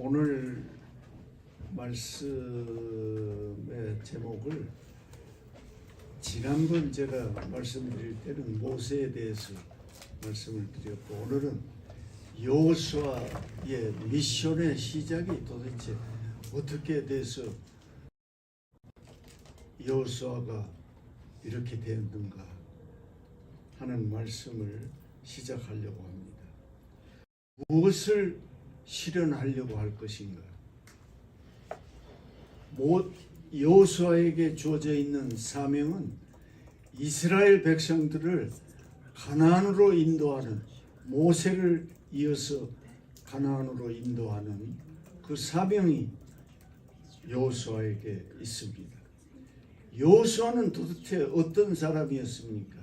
오늘 말씀의 제목을 지난번 제가 말씀드릴 때는 모세에 대해서 말씀을 드렸고, 오늘은 여호수아의 미션의 시작이 도대체 어떻게 돼서 여호수아가 이렇게 되었는가 하는 말씀을 시작하려고 합니다. 무엇을 실현하려고 할 것인가? 여호수아에게 주어져 있는 사명은 이스라엘 백성들을 가나안으로 인도하는, 모세를 이어서 가나안으로 인도하는 그 사명이 여호수아에게 있습니다. 여호수아는 도대체 어떤 사람이었습니까?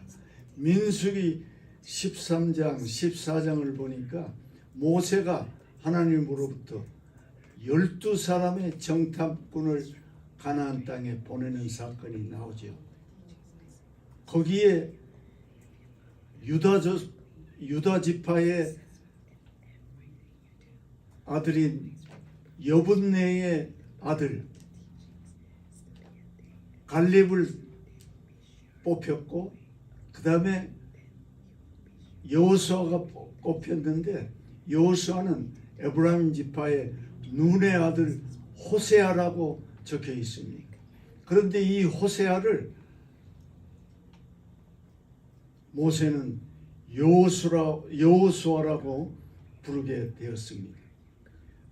민수기 13장, 14장을 보니까 모세가 하나님으로부터 12사람의 정탐꾼을 가나안 땅에 보내는 사건이 나오죠. 거기에 유다 지파의 아들인 여분네의 아들 갈렙을 뽑혔고, 그 다음에 여호수아가 뽑혔는데, 여호수아는 에브라임 지파의 눈의 아들 호세아라고 적혀 있습니다. 그런데 이 호세아를 모세는 여호수아라고 부르게 되었습니다.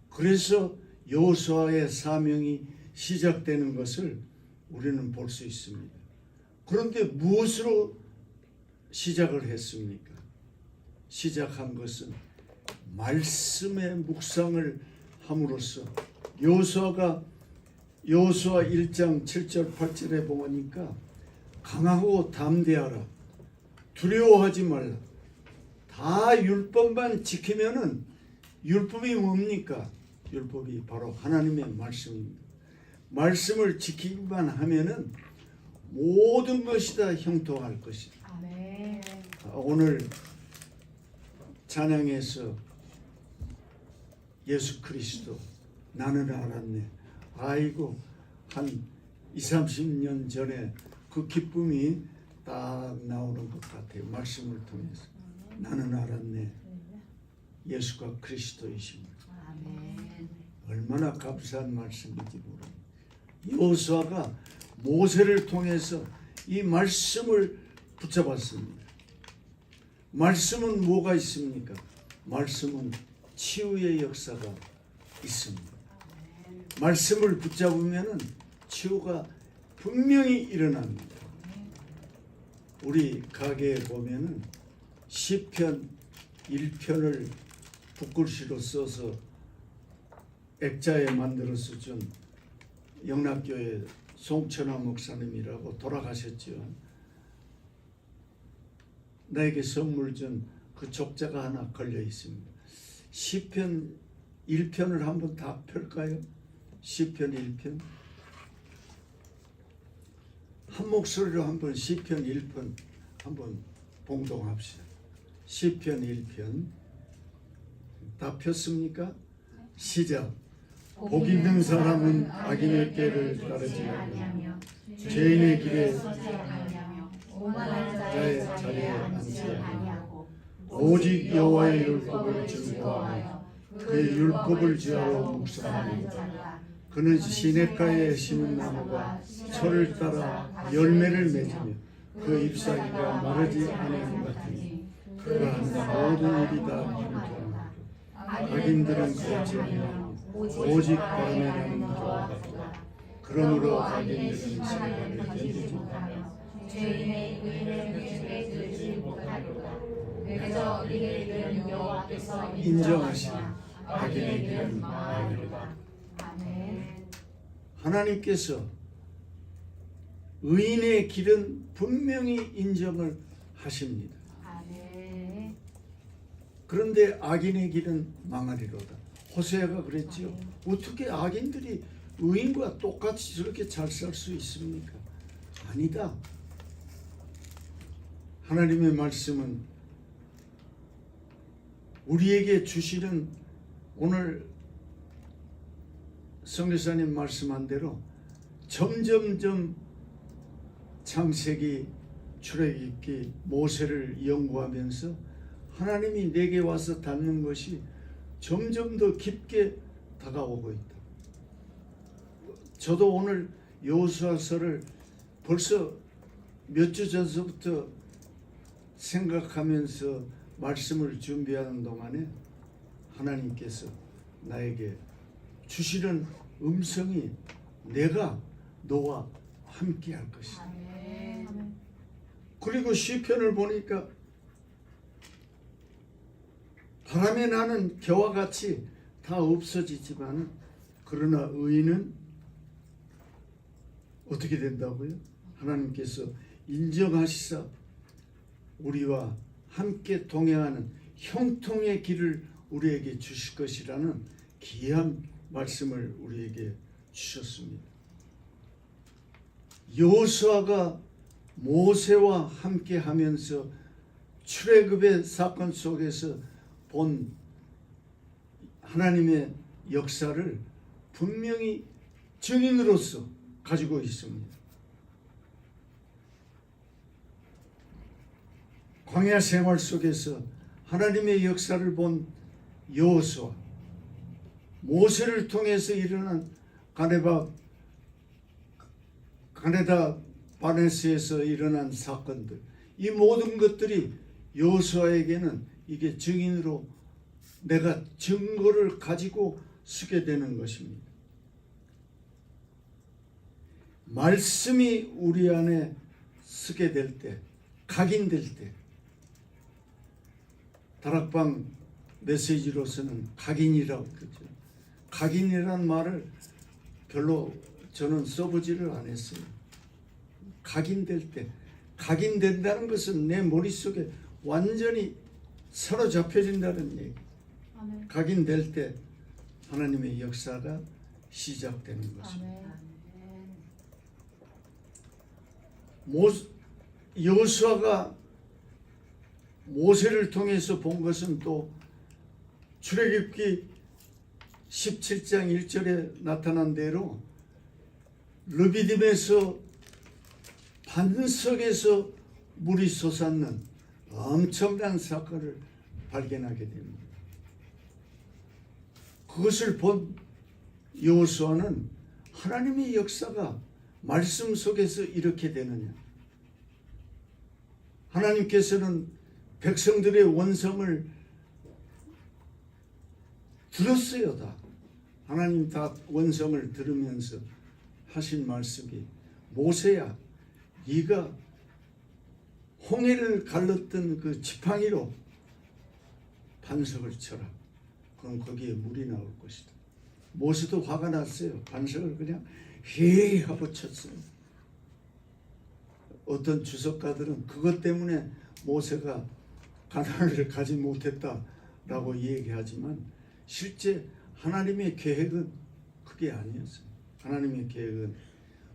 그래서 여호수아의 사명이 시작되는 것을 우리는 볼 수 있습니다. 그런데 무엇으로 시작을 했습니까? 시작한 것은 말씀의 묵상을 함으로써, 여호수아 1장 7절 8절에 보니까 강하고 담대하라, 두려워하지 말라. 다 율법만 지키면은, 율법이 뭡니까? 율법이 바로 하나님의 말씀입니다. 말씀을 지키기만 하면은 모든 것이 다 형통할 것이다. 아멘. 오늘 찬양에서 예수 그리스도 나는 알았네. 아이고, 한 20-30년 전에 그 기쁨이 딱 나오는 것 같아요. 말씀을 통해서 나는 알았네. 예수가 그리스도이심을. 얼마나 감사한 말씀인지 모릅니다. 여호수아가 모세를 통해서 이 말씀을 붙잡았습니다. 말씀은 뭐가 있습니까? 말씀은 치유의 역사가 있습니다. 말씀을 붙잡으면 치유가 분명히 일어납니다. 우리 가게에 보면은 시편 1편을 붓글씨로 써서 액자에 만들어서 준 영락교회 송천화 목사님이라고 돌아가셨죠. 나에게 선물 준 그 족자가 하나 걸려 있습니다. 시편 1편을 한번 다 펼까요? 시편 1편 한 목소리로 한번 시편 1편 한번 봉동합시다. 시편 1편 다 폈습니까? 시작. 복 있는 사람은 악인의 꾀를 따르지 아니하며 죄인의 길에 서지 아니하며 오만한 자의 자리에 앉지 아니하고 오직 여호와의 율법을 즐거워하여 그의 율법을 지하로 묵상하는 자라. 그는 시냇가에 심은 나무가 철을 따라 열매를 맺으며 그 잎사귀가 마르지 않은 것 같으니 그가 하는 모든 일이 다 형통하고 악인들은 그렇지 아니하며 오직 바람에 나는 자와 같도다. 그러므로 악인들은 시간을 견디지 못하며 죄인의 의를 미치게 들지 못하리로다. 그저 이의 길은 여호와께서 인정하시나 악인의 길은 망하리로다. 아멘. 하나님께서 의인의 길은 분명히 인정을 하십니다. 아멘. 그런데 악인의 길은 망하리로다. 호세아가 그랬지요. 어떻게 악인들이 의인과 똑같이 저렇게 잘 살 수 있습니까? 아니다. 하나님의 말씀은 우리에게 주시는 오늘 선교사님 말씀한 대로 점점점 창세기, 출애굽기, 모세를 연구하면서 하나님이 내게 와서 닿는 것이 점점 더 깊게 다가오고 있다. 저도 오늘 여호수아서를 벌써 몇 주 전서부터 생각하면서 말씀을 준비하는 동안에 하나님께서 나에게 주시는 음성이 내가 너와 함께 할 것이다. 그리고 시편을 보니까 바람에 나는 겨와 같이 다 없어지지만 그러나 의인은 어떻게 된다고요? 하나님께서 인정하시사 우리와 함께 동행하는 형통의 길을 우리에게 주실 것이라는 귀한 말씀을 우리에게 주셨습니다. 여호수아가 모세와 함께 하면서 출애굽의 사건 속에서 본 하나님의 역사를 분명히 증인으로서 가지고 있습니다. 광야 생활 속에서 하나님의 역사를 본 여호수아, 모세를 통해서 일어난 가네다 바네스에서 일어난 사건들, 이 모든 것들이 여호수아에게는 이게 증인으로 내가 증거를 가지고 쓰게 되는 것입니다. 말씀이 우리 안에 쓰게 될 때, 각인될 때, 다락방 메시지로서는 각인이라고 그러죠. 각인이라는 말을 별로 저는 써보지를 않았어요. 각인될 때, 각인된다는 것은 내 머릿속에 완전히 사로잡혀진다는 얘기. 각인될 때 하나님의 역사가 시작되는 것입니다. 여호수아가 모세를 통해서 본 것은 또 출애굽기 17장 1절에 나타난 대로 르비딤에서 반석에서 물이 솟았는 엄청난 사건을 발견하게 됩니다. 그것을 본 여호수아는 하나님의 역사가 말씀 속에서 이렇게 되느냐, 하나님께서는 백성들의 원성을 들었어요. 다 하나님 다 원성을 들으면서 하신 말씀이, 모세야, 네가 홍해를 갈랐던 그 지팡이로 반석을 쳐라. 그럼 거기에 물이 나올 것이다. 모세도 화가 났어요. 반석을 그냥 헤이 하고 쳤어요. 어떤 주석가들은 그것 때문에 모세가 가나안을 가지 못했다라고 얘기하지만 실제 하나님의 계획은 그게 아니었어요. 하나님의 계획은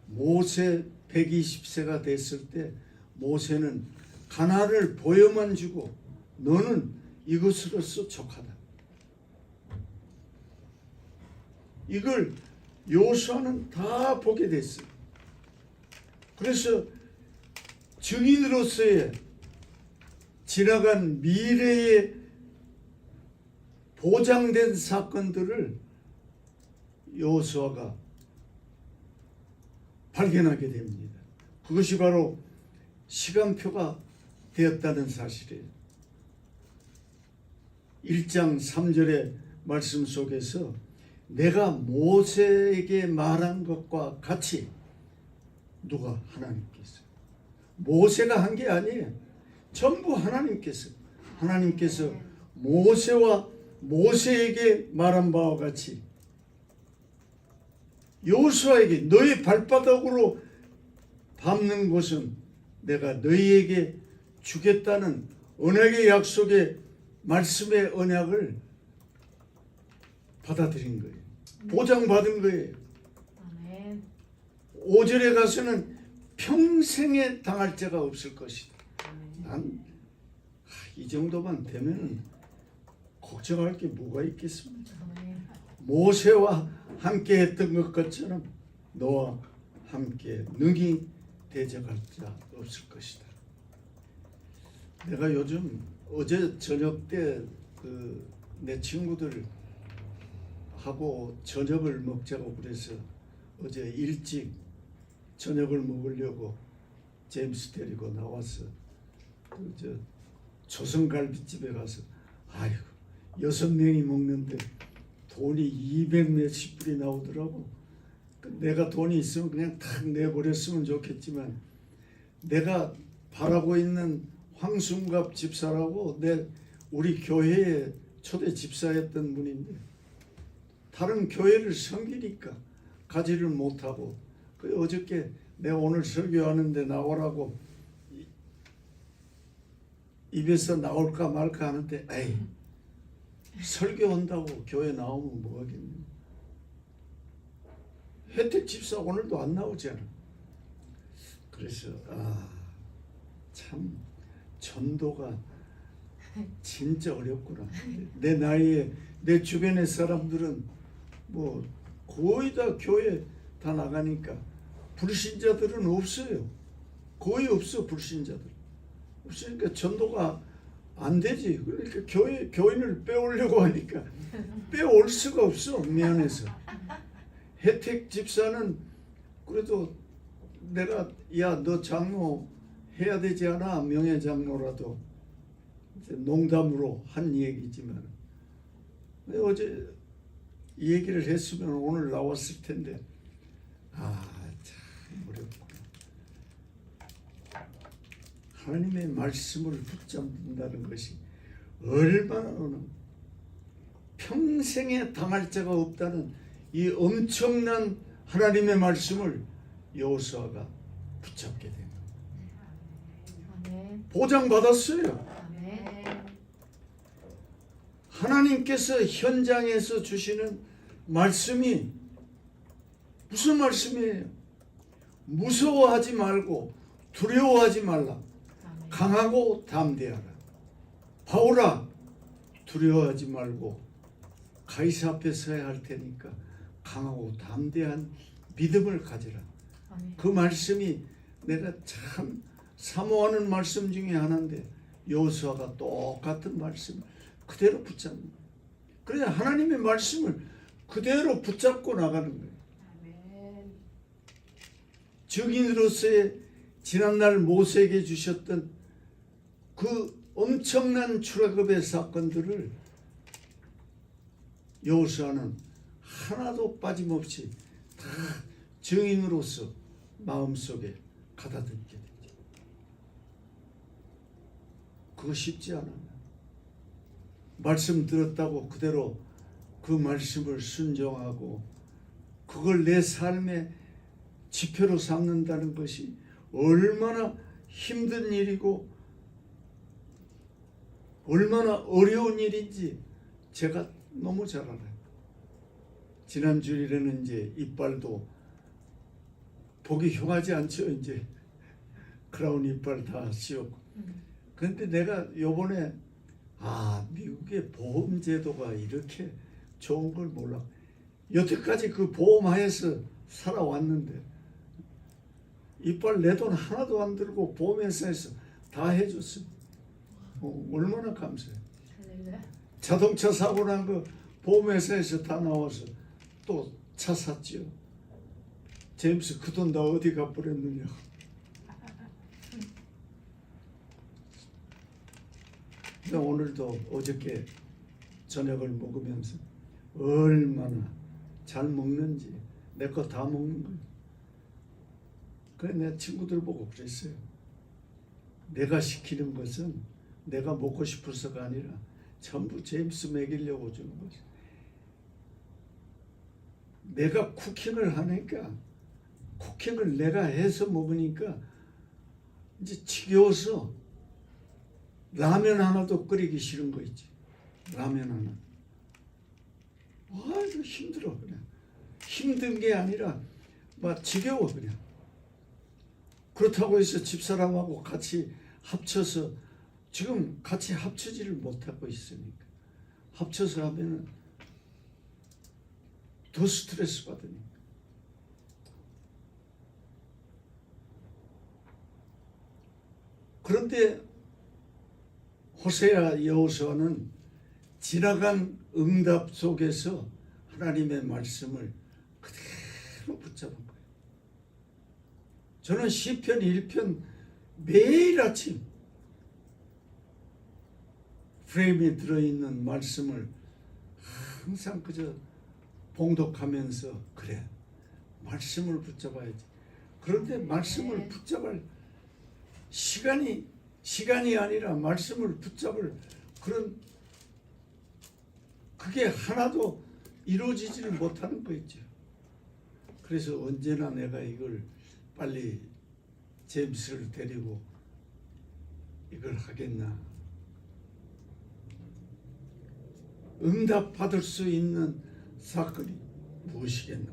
모세 120세가 됐을 때 모세는 가나안을 보여만 주고 너는 이것으로서 족하다. 이걸 여호수아는 다 보게 됐어요. 그래서 증인으로서의 지나간 미래에 보장된 사건들을 여호수아가 발견하게 됩니다. 그것이 바로 시간표가 되었다는 사실이에요. 1장 3절의 말씀 속에서 내가 모세에게 말한 것과 같이, 누가? 하나님께서. 모세가 한 게 아니에요. 전부 하나님께서 모세와 모세에게 말한 바와 같이 여호수아에게 너희 발바닥으로 밟는 곳은 내가 너희에게 주겠다는 언약의 약속의 말씀의 언약을 받아들인 거예요. 보장받은 거예요. 5절에 가서는 평생에 당할 자가 없을 것이다. 난 이 정도만 되면 걱정할 게 뭐가 있겠습니까? 모세와 함께 했던 것 같처럼 너와 함께 능히 대적할 자 없을 것이다. 내가 요즘 어제 저녁 때 내 친구들 하고 저녁을 먹자고 그래서 어제 일찍 저녁을 먹으려고 제임스 데리고 나와서 조선갈비집에 가서 아이고 6명이 먹는데 돈이 200 몇십 불이 나오더라고. 내가 돈이 있으면 그냥 탁 내버렸으면 좋겠지만 내가 바라고 있는 황순갑 집사라고 우리 교회에 초대 집사였던 분인데 다른 교회를 섬기니까 가지를 못하고 어저께 내가 오늘 설교하는데 나오라고 입에서 나올까 말까 하는데 에이 설교한다고 교회 나오면 뭐하겠니. 혜택 집사 오늘도 안 나오잖아. 그래서 참 전도가 진짜 어렵구나. 내 나이에 내 주변의 사람들은 뭐 거의 다 교회 다 나가니까 불신자들은 없어요. 거의 없어. 불신자들 없으니까 전도가 안 되지. 그러니까 교인을 빼오려고 하니까 빼올 수가 없어. 미안해서. 혜택 집사는 그래도 내가 야 너 장로 해야 되지 않아? 명예장로라도 농담으로 한 얘기지만 어제 이 얘기를 했으면 오늘 나왔을 텐데 참 어렵구나. 하나님의 말씀을 붙잡는다는 것이 얼마나 평생에 당할 자가 없다는 이 엄청난 하나님의 말씀을 여호수아가 붙잡게 됩니다. 보장받았어요. 하나님께서 현장에서 주시는 말씀이 무슨 말씀이에요? 무서워하지 말고 두려워하지 말라. 강하고 담대하라. 바울아 두려워하지 말고 가이사 앞에 서야 할 테니까 강하고 담대한 믿음을 가지라. 그 말씀이 내가 참 사모하는 말씀 중에 하나인데 여호수아가 똑같은 말씀 그대로 붙잡는. 그래야 하나님의 말씀을 그대로 붙잡고 나가는 거예요. 증인으로서의 지난날 모세에게 주셨던 그 엄청난 출애굽의 사건들을 여호수아는 하나도 빠짐없이 다 증인으로서 마음속에 가다듬게 되죠. 그거 쉽지 않아요. 말씀 들었다고 그대로 그 말씀을 순종하고 그걸 내 삶의 지표로 삼는다는 것이 얼마나 힘든 일이고 얼마나 어려운 일인지 제가 너무 잘 알아요. 지난 주일에는 이제 이빨도 보기 흉하지 않죠. 이제 크라운 이빨 다 씌웠고. 그런데 내가 요번에 미국의 보험 제도가 이렇게 좋은 걸 몰라. 여태까지 그 보험하에서 살아왔는데 이빨 내 돈 하나도 안 들고 보험회사에서 다 해줬어. 얼마나 감사해. 자동차 사고 난 거 보험회사에서 다 나와서 또 차 샀지요. 제임스 그 돈 다 어디 갚으랬느냐. 오늘도 어저께 저녁을 먹으면서 얼마나 잘 먹는지 내 거 다 먹는 거예요. 그래 내 친구들 보고 그랬어요. 내가 시키는 것은 내가 먹고 싶어서가 아니라 전부 제임스 먹이려고 주는 거지. 내가 쿠킹을 하니까 쿠킹을 내가 해서 먹으니까 이제 지겨워서 라면 하나도 끓이기 싫은 거 있지. 라면 하나. 이거 힘들어 그냥. 힘든 게 아니라 막 지겨워 그냥. 그렇다고 해서 집사람하고 같이 합쳐서 지금 같이 합치지를 못하고 있으니까 합쳐서 하면은 더 스트레스 받으니까. 그런데 호세아 여호수아는 지나간 응답 속에서 하나님의 말씀을 그대로 붙잡은 거예요. 저는 시편 1편 매일 아침 프레임에 들어있는 말씀을 항상 그저 봉독하면서 그래, 말씀을 붙잡아야지. 그런데 말씀을 붙잡을 시간이 아니라 말씀을 붙잡을 그런 그게 하나도 이루어지지를 못하는 거 있죠. 그래서 언제나 내가 이걸 빨리 제임스를 데리고 이걸 하겠나. 응답받을 수 있는 사건이 무엇이겠나.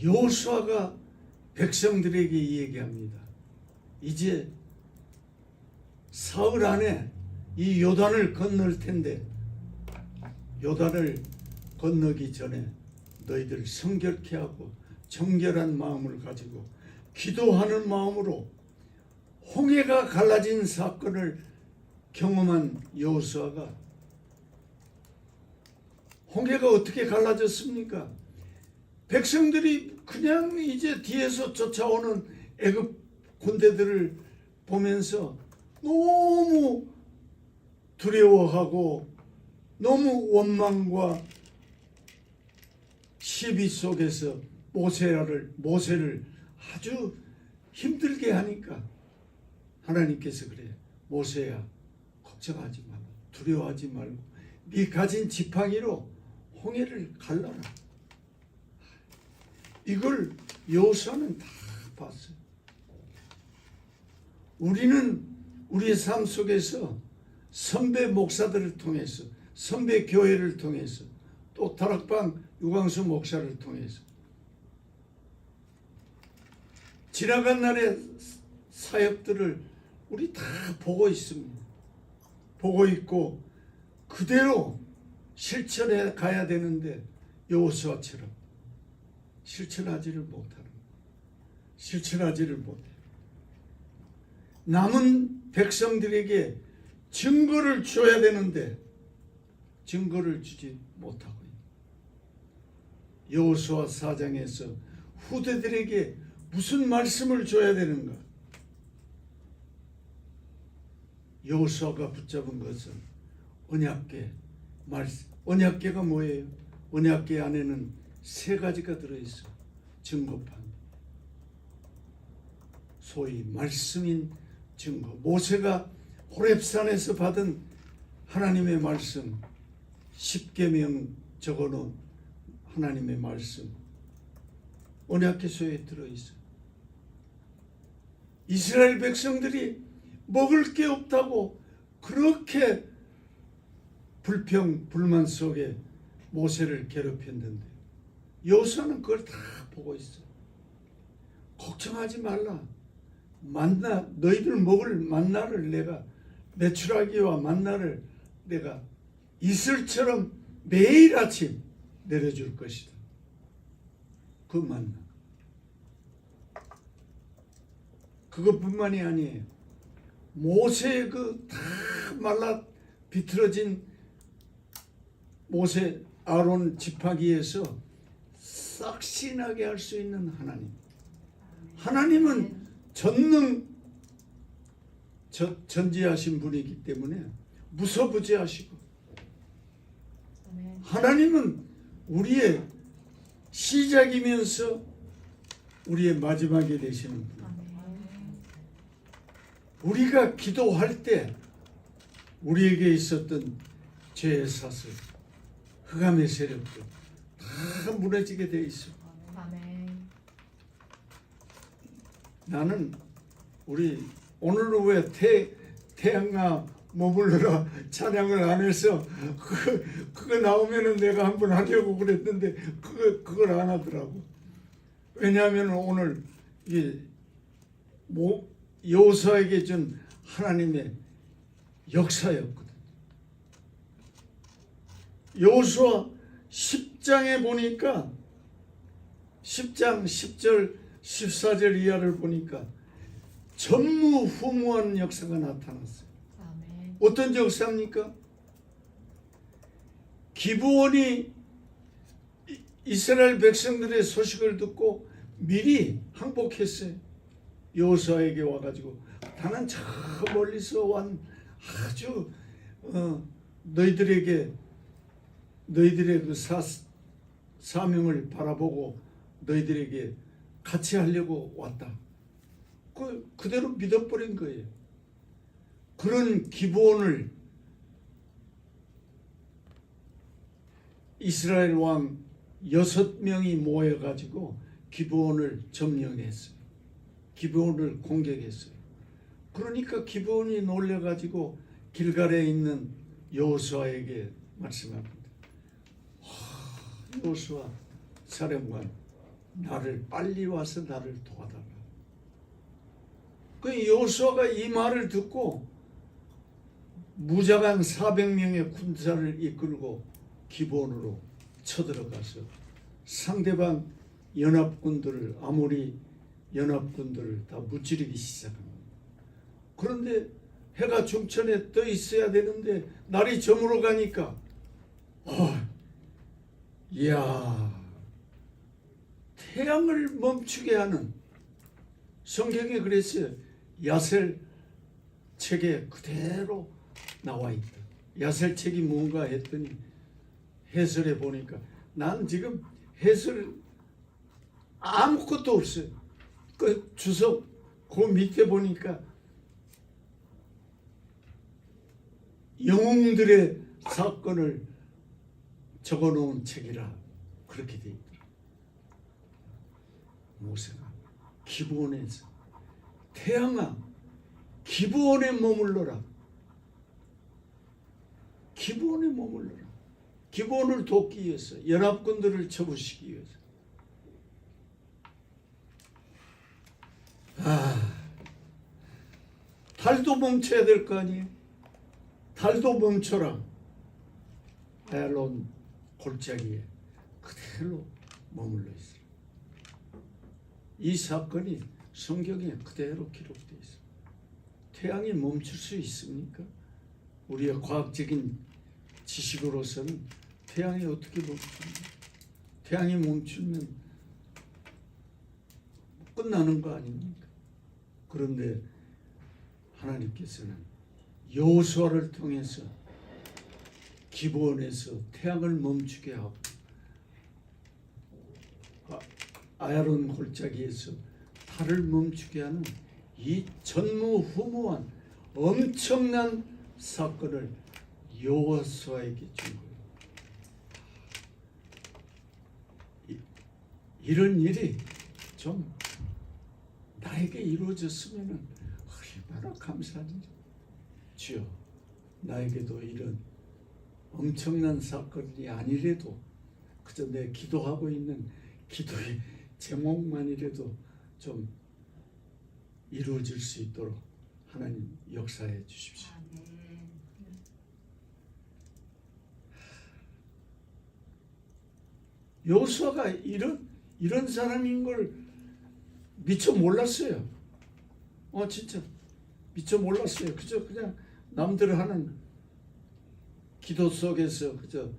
여호수아가 백성들에게 얘기합니다. 이제 사흘 안에 이 요단을 건널 텐데 요단을 건너기 전에 너희들 성결케 하고 정결한 마음을 가지고 기도하는 마음으로 홍해가 갈라진 사건을 경험한 여호수아가 홍해가 어떻게 갈라졌습니까? 백성들이 그냥 이제 뒤에서 쫓아오는 애굽 군대들을 보면서 너무 두려워하고 너무 원망과 시비 속에서 모세를 아주 힘들게 하니까 하나님께서 그래요. 모세야, 걱정하지 말고 두려워하지 말고 네 가진 지팡이로 홍해를 갈라라. 이걸 여호수아는 다 봤어요. 우리는 우리의 삶 속에서 선배 목사들을 통해서, 선배 교회를 통해서, 또 다락방 유광수 목사를 통해서 지나간 날의 사역들을 우리 다 보고 있습니다. 보고 있고 그대로 실천해 가야 되는데 여호수아처럼 실천하지를 못해요. 남은 백성들에게 증거를 줘야 되는데 증거를 주지 못하고 있는 여호수아 4장에서 후대들에게 무슨 말씀을 줘야 되는가? 여호수아가 붙잡은 것은 언약궤 말씀. 언약궤가 뭐예요? 언약궤 안에는 세 가지가 들어있어. 증거판, 소위 말씀인 증거. 모세가 호렙산에서 받은 하나님의 말씀, 10계명 적어놓은 하나님의 말씀, 언약궤소에 들어있어. 이스라엘 백성들이 먹을 게 없다고 그렇게 불만 속에 모세를 괴롭혔는데 여호수아는 그걸 다 보고 있어. 걱정하지 말라. 너희들 먹을 만나를 내가, 메추라기와 만나를 내가 이슬처럼 매일 아침 내려줄 것이다. 그 만나. 그것뿐만이 아니에요. 모세의 그 다 말라 비틀어진 모세 아론 지팡이에서 싹시 나게 할 수 있는 하나님. 하나님은 전지하신 분이기 때문에 무소부지하시고, 하나님은 우리의 시작이면서 우리의 마지막이 되시는 분. 우리가 기도할 때 우리에게 있었던 죄의 사슬, 흑암의 세력들 다 무너지게 돼 있어. 나는 우리 오늘은 왜 태양아 머물러라 찬양을 안 해서 그거 나오면은 내가 한번 하려고 그랬는데 그걸 안 하더라고. 왜냐하면 오늘 여호수아에게 준 하나님의 역사였거든. 여호수아 10장에 보니까 10장 10절 14절 이하를 보니까 전무후무한 역사가 나타났어요. 아멘. 어떤 역사입니까? 기브온이 이스라엘 백성들의 소식을 듣고 미리 항복했어요. 여호수아에게 와가지고 나는 저 멀리서 온 아주 너희들의 그 사명을 바라보고 너희들에게 같이 하려고 왔다. 그대로 믿어버린 거예요. 그런 기브온을 이스라엘 왕 6명이 모여가지고 기브온을 점령했어요. 기브온을 공격했어요. 그러니까 기브온이 놀려가지고 길갈에 있는 여호수아에게 말씀합니다. 여호수아 사령관, 나를 빨리 와서 나를 도와달라. 그 여호수아가 이 말을 듣고 무자강 400명의 군사를 이끌고 기브온으로 쳐들어가서 상대방 연합군들을, 아모리 연합군들을 다 무찌르기 시작합니다. 그런데 해가 중천에 떠 있어야 되는데 날이 저물어 가니까 이야, 태양을 멈추게 하는, 성경에 그랬어요. 야셀 책에 그대로 나와 있다. 야셀 책이 뭔가 했더니 해설해 보니까 난 지금 해설 아무것도 없어요. 그 주석 그 밑에 보니까 영웅들의 사건을 적어놓은 책이라 그렇게 돼 있더라. 모세가 기브온에서, 태양아 기브온에 머물러라. 기브온에 머물러라. 기브온을 돕기 위해서, 연합군들을 쳐부시기 위해서. 달도 멈춰야 될 거 아니에요. 달도 멈춰라. 아얄론 골짜기에 그대로 머물러 있어요. 이 사건이 성경에 그대로 기록되어 있어요. 태양이 멈출 수 있습니까? 우리의 과학적인 지식으로서는 태양이 어떻게 멈춥니까? 태양이 멈추면 끝나는 거 아닙니까? 그런데 하나님께서는 여호수아를 통해서 기브온에서 태양을 멈추게 하고 아야론 골짜기에서 달을 멈추게 하는 이 전무후무한 엄청난 사건을 여호수아에게 준 거예요. 이런 일이 좀 나에게 이루어졌으면 얼마나 감사한지. 주여, 나에게도 이런 엄청난 사건이 아니래도 그저 내 기도하고 있는 기도의 제목만이라도 좀 이루어질 수 있도록 하나님 역사해 주십시오. 여호수아가 이런 사람인 걸 미처 몰랐어요. 진짜 미처 몰랐어요. 그냥 남들 하는 기도 속에서 그저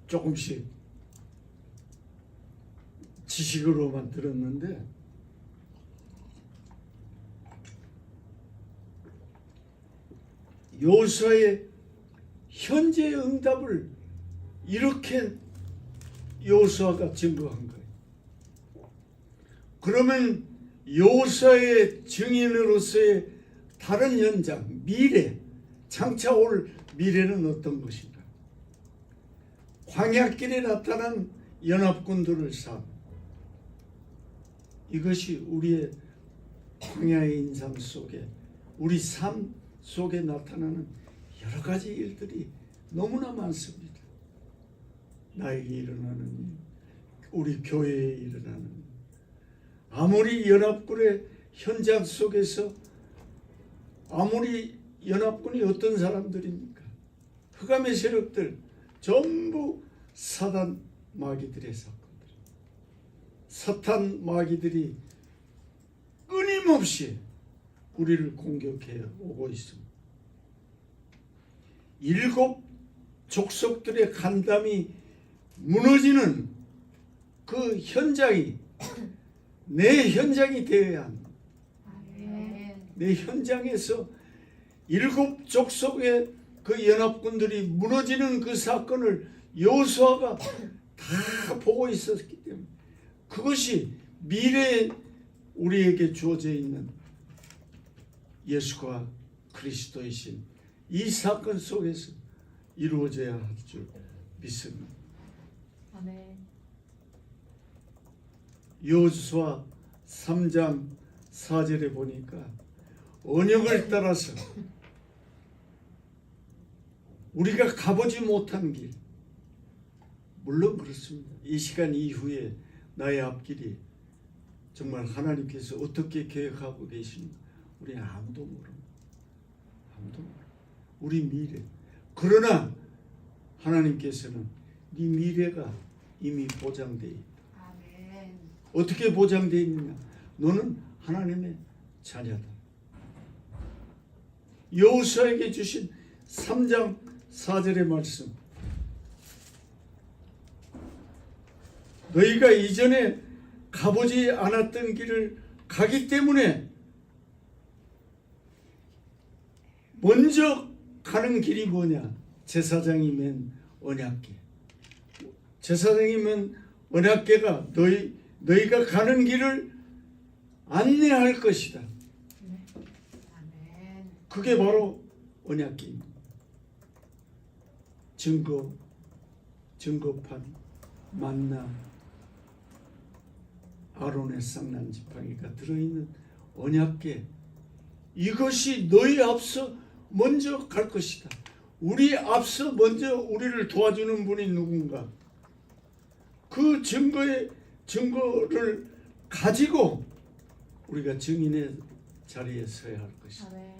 조금씩 지식으로만 들었는데 여호수아의 현재의 응답을 이렇게 여호수아가 증거한 거예요. 그러면 여호수아의 증인으로서의 다른 현장, 미래, 장차 올 미래는 어떤 것인가? 광야길에 나타난 연합군들을 삶, 이것이 우리의 광야의 인상 속에, 우리 삶 속에 나타나는 여러 가지 일들이 너무나 많습니다. 나에게 일어나는 일, 우리 교회에 일어나는 일, 아무리 연합군의 현장 속에서, 아무리 연합군이 어떤 사람들입니까? 흑암의 세력들, 전부 사단 마귀들의 사건들. 사탄 마귀들이 끊임없이 우리를 공격해 오고 있습니다. 7 족속들의 간담이 무너지는 그 현장이 내 현장이 되어야 합니다. 내 현장에서 7 족속의 그 연합군들이 무너지는 그 사건을 여호수아가 다 보고 있었기 때문에 그것이 미래에 우리에게 주어져 있는 예수가 그리스도이신 이 사건 속에서 이루어져야 할 줄 믿습니다. 아멘. 여호수아 3장 4절에 보니까 언약을 따라서 우리가 가보지 못한 길, 물론 그렇습니다. 이 시간 이후에 나의 앞길이 정말 하나님께서 어떻게 계획하고 계신가 우리 아무도 모릅니다. 아무도 모릅니다. 우리 미래. 그러나 하나님께서는 네 미래가 이미 보장되어 있다. 아멘. 어떻게 보장되어 있느냐? 너는 하나님의 자녀다. 여호수아에게 주신 3장 4절의 말씀. 너희가 이전에 가보지 않았던 길을 가기 때문에 먼저 가는 길이 뭐냐? 제사장이 맨 언약궤. 제사장이 맨 언약궤가 너희가 가는 길을 안내할 것이다. 아멘. 그게 바로 언약궤입니다. 증거판, 만나, 아론의 쌍난 지팡이가 들어있는 언약궤. 이것이 너희 앞서 먼저 갈 것이다. 우리 앞서 먼저 우리를 도와주는 분이 누군가? 그 증거를 가지고 우리가 증인의 자리에 서야 할 것이다. 아멘.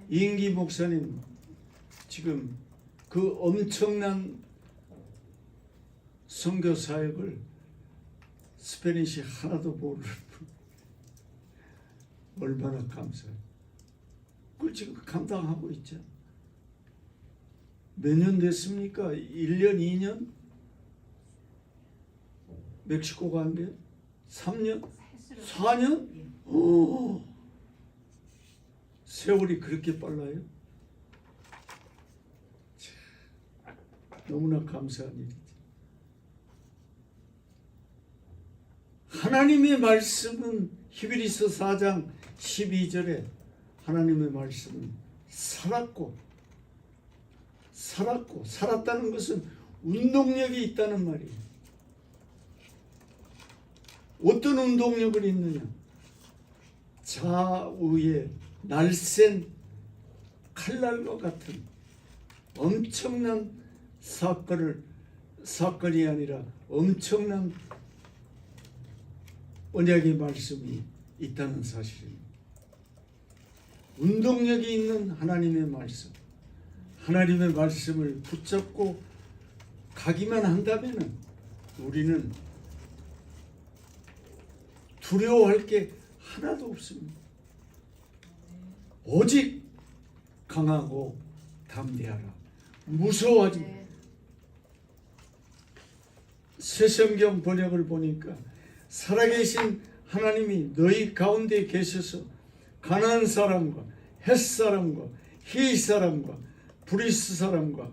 이인기 목사님 지금 그 엄청난 선교 사역을 스페니시 하나도 모르는 분 얼마나 감사해요. 그걸 지금 감당하고 있죠. 몇 년 됐습니까? 1년, 2년? 멕시코 간 게? 3년? 4년? 오, 세월이 그렇게 빨라요? 참, 너무나 감사한 일이지. 하나님의 말씀은 히브리서 4장 12절에 하나님의 말씀은 살았다는 것은 운동력이 있다는 말이에요. 어떤 운동력을 있느냐? 좌우에 날쌘 칼날과 같은 엄청난 사건이 아니라 엄청난 언약의 말씀이 있다는 사실입니다. 운동력이 있는 하나님의 말씀, 하나님의 말씀을 붙잡고 가기만 한다면 우리는 두려워할 게 하나도 없습니다. 오직 강하고 담대하라. 무서워하지 마. 새성경 번역을 보니까 살아계신 하나님이 너희 가운데 계셔서 가나안 사람과 헷 사람과 히 사람과 브리스 사람과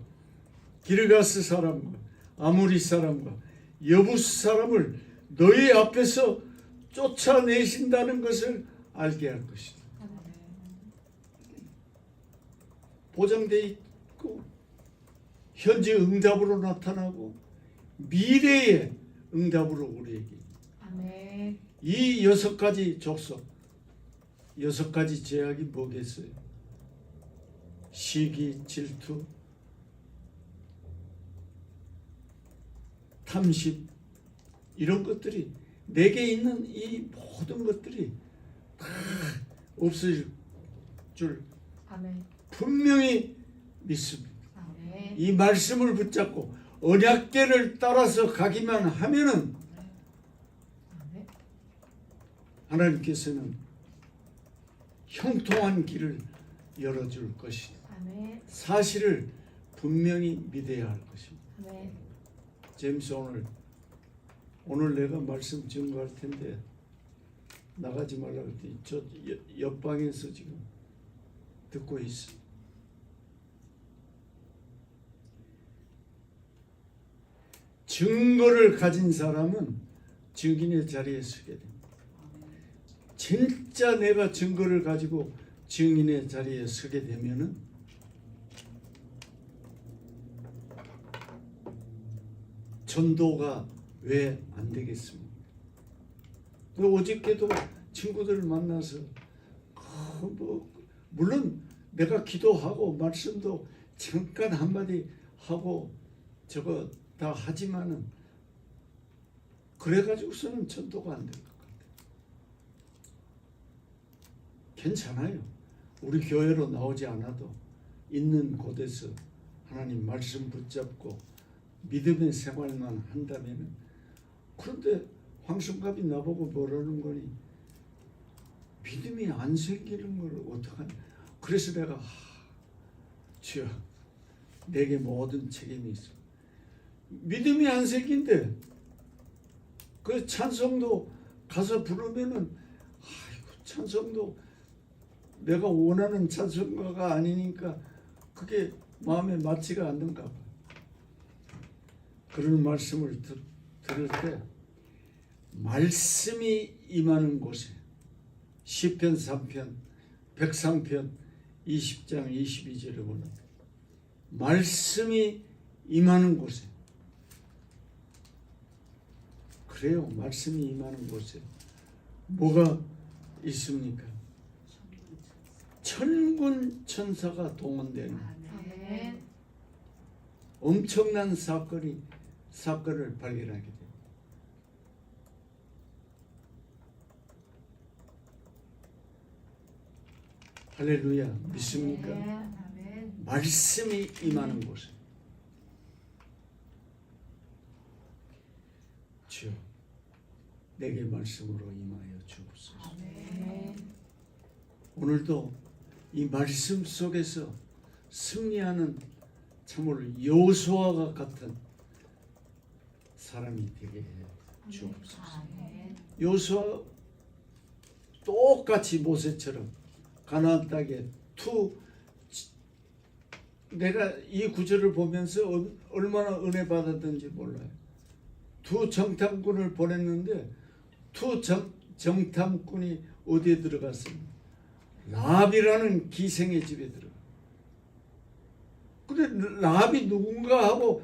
기르가스 사람과 아무리 사람과 여부스 사람을 너희 앞에서 쫓아내신다는 것을 알게 할 것이다. 보장되어 있고 현재 응답으로 나타나고 미래의 응답으로 우리에게 아멘. 이 6가지 족속 6가지 제약이 뭐겠어요? 시기, 질투, 탐심 이런 것들이 내게 있는 이 모든 것들이 다 없어질 줄 아멘. 분명히 믿습니다. 아멘. 이 말씀을 붙잡고 언약궤를 따라서 가기만 하면은 아멘. 하나님께서는 형통한 길을 열어줄 것이다. 아멘. 사실을 분명히 믿어야 할 것입니다. 아멘. 제임스 오늘 내가 말씀 증거할 텐데 나가지 말라고 했더니 저 옆방에서 지금 듣고 있어. 증거를 가진 사람은 증인의 자리에 서게 됩니다. 진짜 내가 증거를 가지고 증인의 자리에 서게 되면은 전도가 왜 안 되겠습니까? 어저께도 친구들을 만나서 물론 내가 기도하고 말씀도 잠깐 한마디 하고 저거 다 하지만은 그래가지고서는 전도가 안 될 것 같아요. 괜찮아요. 우리 교회로 나오지 않아도 있는 곳에서 하나님 말씀 붙잡고 믿음의 생활만 한다면은. 그런데 황순갑이 나보고 뭐라는 거니? 믿음이 안 생기는 걸 어떡하냐? 그래서 내가 주여 내게 모든 책임이 있어. 믿음이 안 생긴데 그 찬송도 가서 부르면은 아이고 찬송도 내가 원하는 찬송가가 아니니까 그게 마음에 맞지가 않는가 봐. 그런 말씀을 들을 때 말씀이 임하는 곳에 시편 3편 103편 20장 22절에 보면 말씀이 임하는 곳에 그래요. 말씀이 임하는 곳에 뭐가 있습니까? 천군 천사가 동원되는 아멘. 엄청난 사건을 발견하게 돼요. 할렐루야. 믿습니까? 아멘. 말씀이 임하는 곳에 주여 내게 말씀으로 임하여 주옵소서. 아멘. 오늘도 이 말씀 속에서 승리하는 참으로 여호수아와 같은 사람이 되게 해 주옵소서. 아멘. 여호수아 똑같이 모세처럼 가나안 땅에 내가 이 구절을 보면서 얼마나 은혜 받았는지 몰라요. 두 정탐꾼을 보냈는데 두 정탐꾼이 어디에 들어갔습니까? 라합이라는 기생의 집에 들어가. 근데 라합이 누군가 하고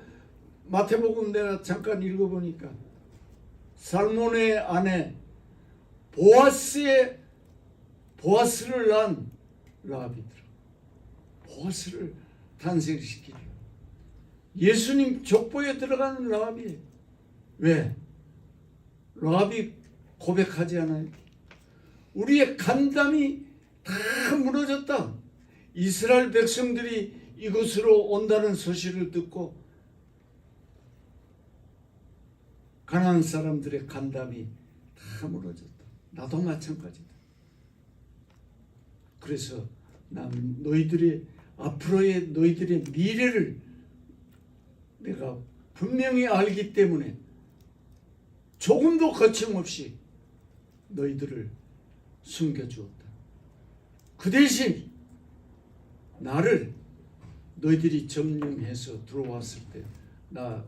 마태복음 내가 잠깐 읽어보니까 살몬의 아내 보아스를 낳은 라합이 들어가. 보아스를 탄생시키려 예수님 족보에 들어가는 라합이 왜? 라합이 고백하지 않아요? 우리의 간담이 다 무너졌다. 이스라엘 백성들이 이곳으로 온다는 소식을 듣고 가나안 사람들의 간담이 다 무너졌다. 나도 마찬가지다. 그래서 난 앞으로의 너희들의 미래를 내가 분명히 알기 때문에 조금도 거침없이 너희들을 숨겨주었다. 그 대신 나를 너희들이 점령해서 들어왔을 때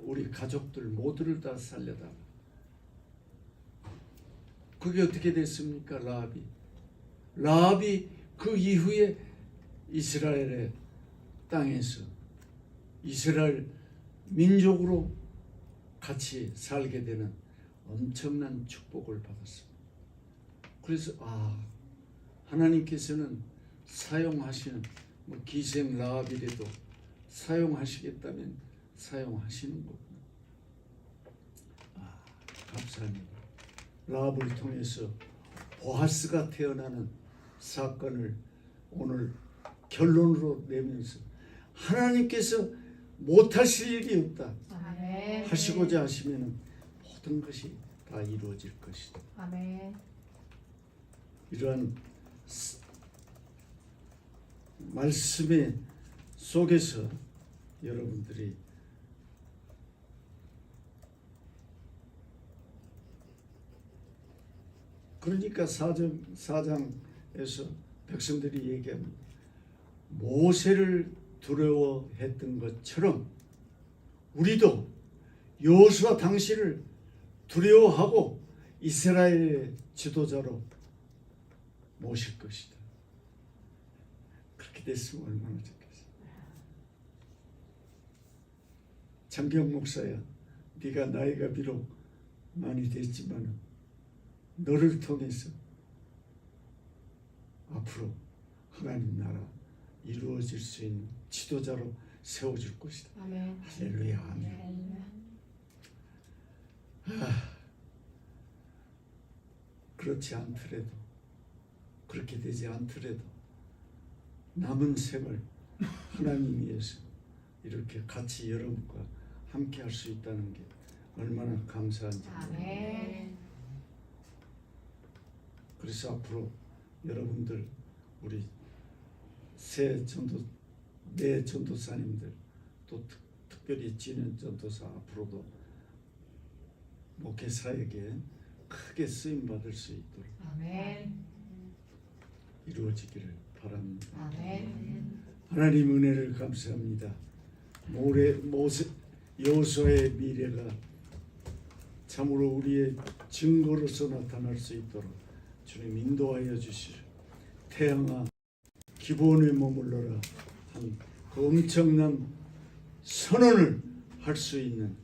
우리 가족들 모두를 다 살려달라. 그게 어떻게 됐습니까? 라합이 그 이후에 이스라엘의 땅에서 이스라엘 민족으로 같이 살게 되는 엄청난 축복을 받았습니다. 그래서 하나님께서는 사용하시는 기생 라합이라도 사용하시겠다면 사용하시는 거구나. 감사합니다. 라합을 통해서 보아스가 태어나는 사건을 오늘 결론으로 내면서 하나님께서 못하실 일이 없다. 아멘. 하시고자 하시면 모든 것이 다 이루어질 것이다. 아멘. 이러한 말씀의 속에서 여러분들이 그러니까 사장에서 백성들이 얘기합니다. 모세를 두려워했던 것처럼 우리도 여호수아 당시를 두려워하고 이스라엘의 지도자로 모실 것이다. 그렇게 됐으면 얼마나 좋겠어. 장경 목사야, 네가 나이가 비록 많이 됐지만 너를 통해서 앞으로 하나님 나라 이루어질 수 있는 지도자로 세워줄 것이다. 아멘. 할렐루야. 아멘. 그렇지 않더라도, 그렇게 되지 않더라도 남은 생을 하나님 위해서 이렇게 같이 여러분과 함께 할 수 있다는 게 얼마나 감사한지. 아멘. 그래서 앞으로 여러분들, 우리 새 전도, 내 전도사님들, 또 특별히 진행 전도사 앞으로도 목회사에게 크게 쓰임 받을 수 있도록 아멘. 이루어지기를 바랍니다. 아멘. 하나님 은혜를 감사합니다. 여호수아의 미래가 참으로 우리의 증거로서 나타날 수 있도록 주님 인도하여 주시오. 태양아 기본에 머물러라 한 그 엄청난 선언을 할 수 있는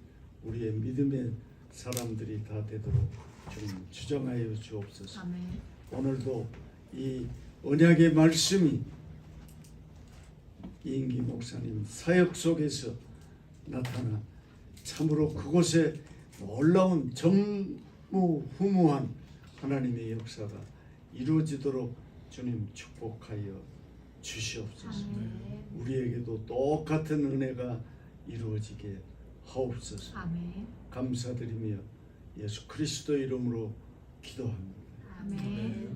우리의 믿음의 사람들이 다 되도록 주님 주정하여 주옵소서. 아멘. 오늘도 이 언약의 말씀이 이인기 목사님 사역 속에서 나타나 참으로 그곳에 놀라운 전무후무한 하나님의 역사가 이루어지도록 주님 축복하여 주시옵소서. 아멘. 우리에게도 똑같은 은혜가 이루어지게 하옵소서. 아멘. 감사드리며 예수 그리스도 이름으로 기도합니다. 아멘.